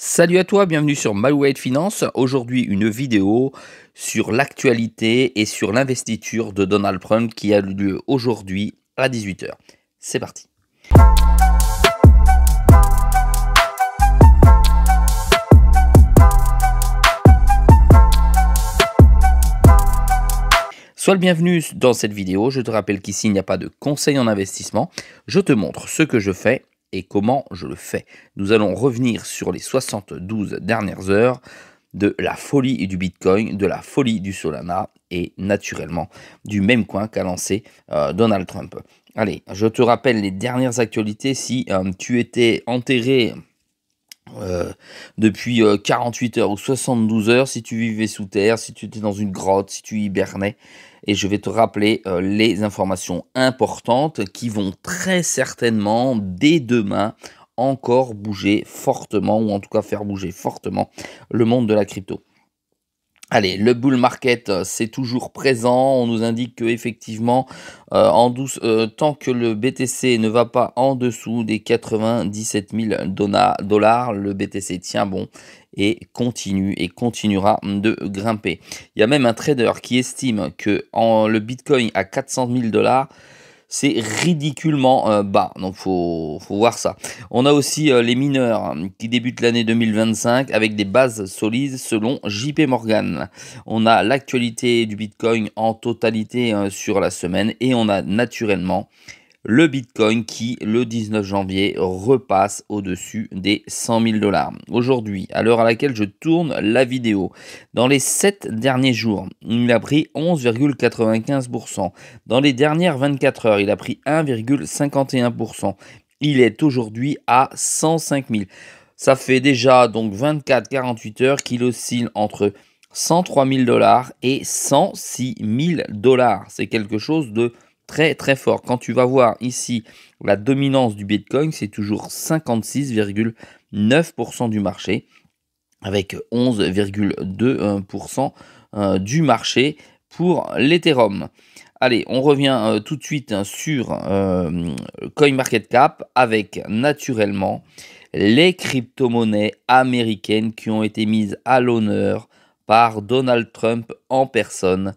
Salut à toi, bienvenue sur Malouette Finance. Aujourd'hui, une vidéo sur l'actualité et sur l'investiture de Donald Trump qui a lieu aujourd'hui à 18 h. C'est parti. Sois le bienvenu dans cette vidéo. Je te rappelle qu'ici, il n'y a pas de conseil en investissement. Je te montre ce que je fais et comment je le fais. Nous allons revenir sur les 72 dernières heures de la folie du Bitcoin, de la folie du Solana et naturellement du même coin qu'a lancé Donald Trump. Allez, je te rappelle les dernières actualités. Si tu étais enterré depuis 48 heures ou 72 heures, si tu vivais sous terre, si tu étais dans une grotte, si tu hibernais, et je vais te rappeler les informations importantes qui vont très certainement dès demain encore bouger fortement, ou en tout cas faire bouger fortement le monde de la crypto. Allez, le bull market, c'est toujours présent. On nous indique que effectivement, tant que le BTC ne va pas en dessous des 97 000 dollars, le BTC tient bon et continue et continuera de grimper. Il y a même un trader qui estime que le Bitcoin à 400 000 dollars, c'est ridiculement bas, donc faut voir ça. On a aussi les mineurs qui débutent l'année 2025 avec des bases solides selon JP Morgan. On a l'actualité du Bitcoin en totalité sur la semaine et on a naturellement le Bitcoin qui, le 19 janvier, repasse au-dessus des 100 000 dollars. Aujourd'hui, à l'heure à laquelle je tourne la vidéo, dans les 7 derniers jours, il a pris 11,95%. Dans les dernières 24 heures, il a pris 1,51%. Il est aujourd'hui à 105 000. Ça fait déjà donc 24-48 heures qu'il oscille entre 103 000 dollars et 106 000 dollars. C'est quelque chose de très très fort. Quand tu vas voir ici la dominance du Bitcoin, c'est toujours 56,9% du marché avec 11,2% du marché pour l'Ethereum. Allez, on revient tout de suite sur CoinMarketCap avec naturellement les crypto-monnaies américaines qui ont été mises à l'honneur par Donald Trump en personne,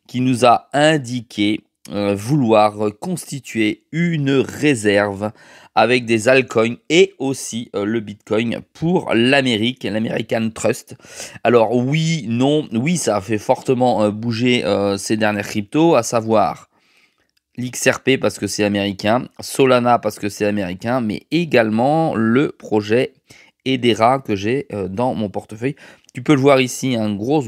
qui nous a indiqué vouloir constituer une réserve avec des altcoins et aussi le Bitcoin pour l'Amérique, l'American Trust. Alors oui, non, oui, ça a fait fortement bouger ces dernières cryptos, à savoir l'XRP parce que c'est américain, Solana parce que c'est américain, mais également le projet Hedera que j'ai dans mon portefeuille. Tu peux le voir ici, une grosse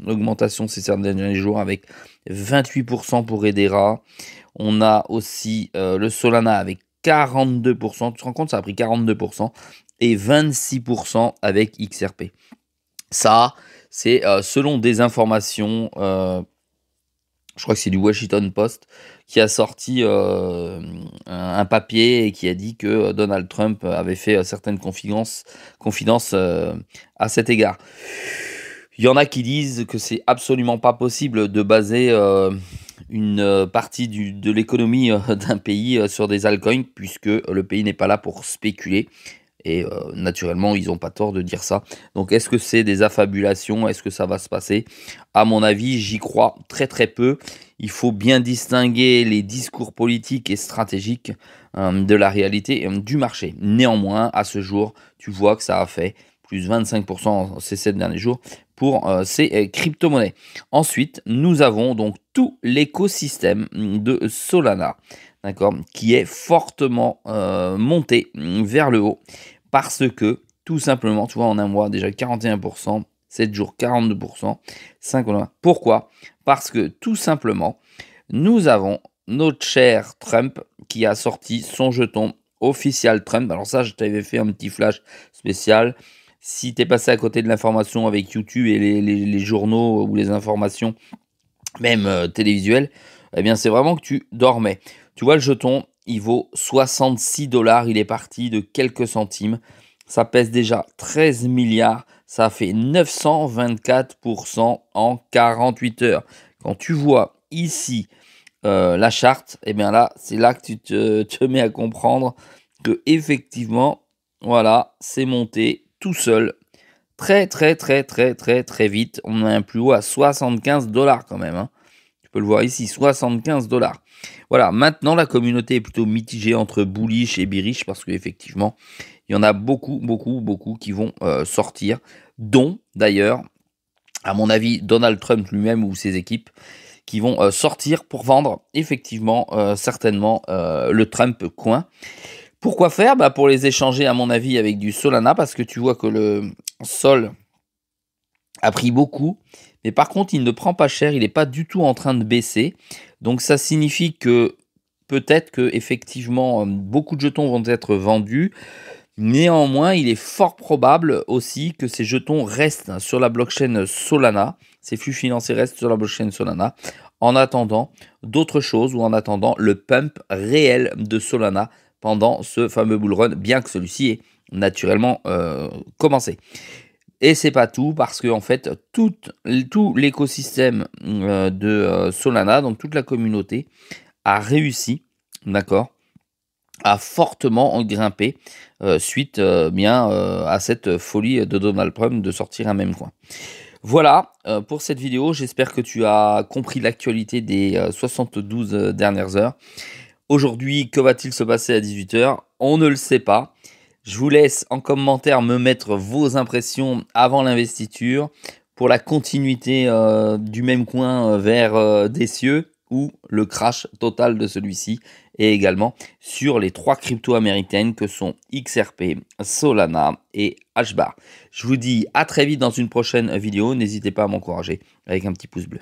augmentation ces derniers jours avec 28% pour Hedera. On a aussi le Solana avec 42%. Tu te rends compte, ça a pris 42% et 26% avec XRP. Ça, c'est selon des informations, je crois que c'est du Washington Post, qui a sorti un papier et qui a dit que Donald Trump avait fait certaines confidences à cet égard. Il y en a qui disent que c'est absolument pas possible de baser une partie de l'économie d'un pays sur des altcoins, puisque le pays n'est pas là pour spéculer. Et naturellement, ils n'ont pas tort de dire ça. Donc, est-ce que c'est des affabulations? Est-ce que ça va se passer? À mon avis, j'y crois très très peu. Il faut bien distinguer les discours politiques et stratégiques de la réalité du marché. Néanmoins, à ce jour, tu vois que ça a fait plus 25% ces 7 derniers jours pour ces crypto-monnaies. Ensuite, nous avons donc tout l'écosystème de Solana, d'accord, qui est fortement monté vers le haut parce que, tout simplement, tu vois, en un mois, déjà 41%, 7 jours, 42%, 5 mois. Pourquoi? Parce que, tout simplement, nous avons notre cher Trump qui a sorti son jeton officiel Trump. Alors ça, je t'avais fait un petit flash spécial. Si tu es passé à côté de l'information avec YouTube et les journaux ou les informations, même télévisuelles, eh bien, c'est vraiment que tu dormais. Tu vois, le jeton, il vaut 66 dollars. Il est parti de quelques centimes. Ça pèse déjà 13 milliards. Ça fait 924% en 48 heures. Quand tu vois ici la charte, eh bien là, c'est là que tu te mets à comprendre que effectivement, Voilà, c'est monté tout seul. Très, très, très, très, très, très vite. On a un plus haut à 75 $ quand même, hein. Tu peux le voir ici, 75 $. Voilà, maintenant la communauté est plutôt mitigée entre bullish et bearish parce qu'effectivement, il y en a beaucoup, beaucoup, beaucoup qui vont sortir, dont d'ailleurs, à mon avis, Donald Trump lui-même ou ses équipes qui vont sortir pour vendre effectivement certainement le Trump coin. Pourquoi faire? Bah, pour les échanger à mon avis avec du Solana parce que tu vois que le Sol a pris beaucoup, mais par contre il ne prend pas cher, il n'est pas du tout en train de baisser. Donc ça signifie que peut-être que effectivement beaucoup de jetons vont être vendus. Néanmoins, il est fort probable aussi que ces jetons restent sur la blockchain Solana, ces flux financiers restent sur la blockchain Solana, en attendant d'autres choses ou en attendant le pump réel de Solana pendant ce fameux bull run, bien que celui-ci ait naturellement commencé. Et c'est pas tout, parce que en fait, tout l'écosystème de Solana, donc toute la communauté, a réussi, d'accord, a fortement grimpé suite à cette folie de Donald Trump de sortir un même coin. Voilà pour cette vidéo, j'espère que tu as compris l'actualité des 72 dernières heures. Aujourd'hui, que va-t-il se passer à 18 h? On ne le sait pas. Je vous laisse en commentaire me mettre vos impressions avant l'investiture pour la continuité du même coin vers des cieux ou le crash total de celui-ci, et également sur les 3 cryptos américaines que sont XRP, Solana et HBAR. Je vous dis à très vite dans une prochaine vidéo. N'hésitez pas à m'encourager avec un petit pouce bleu.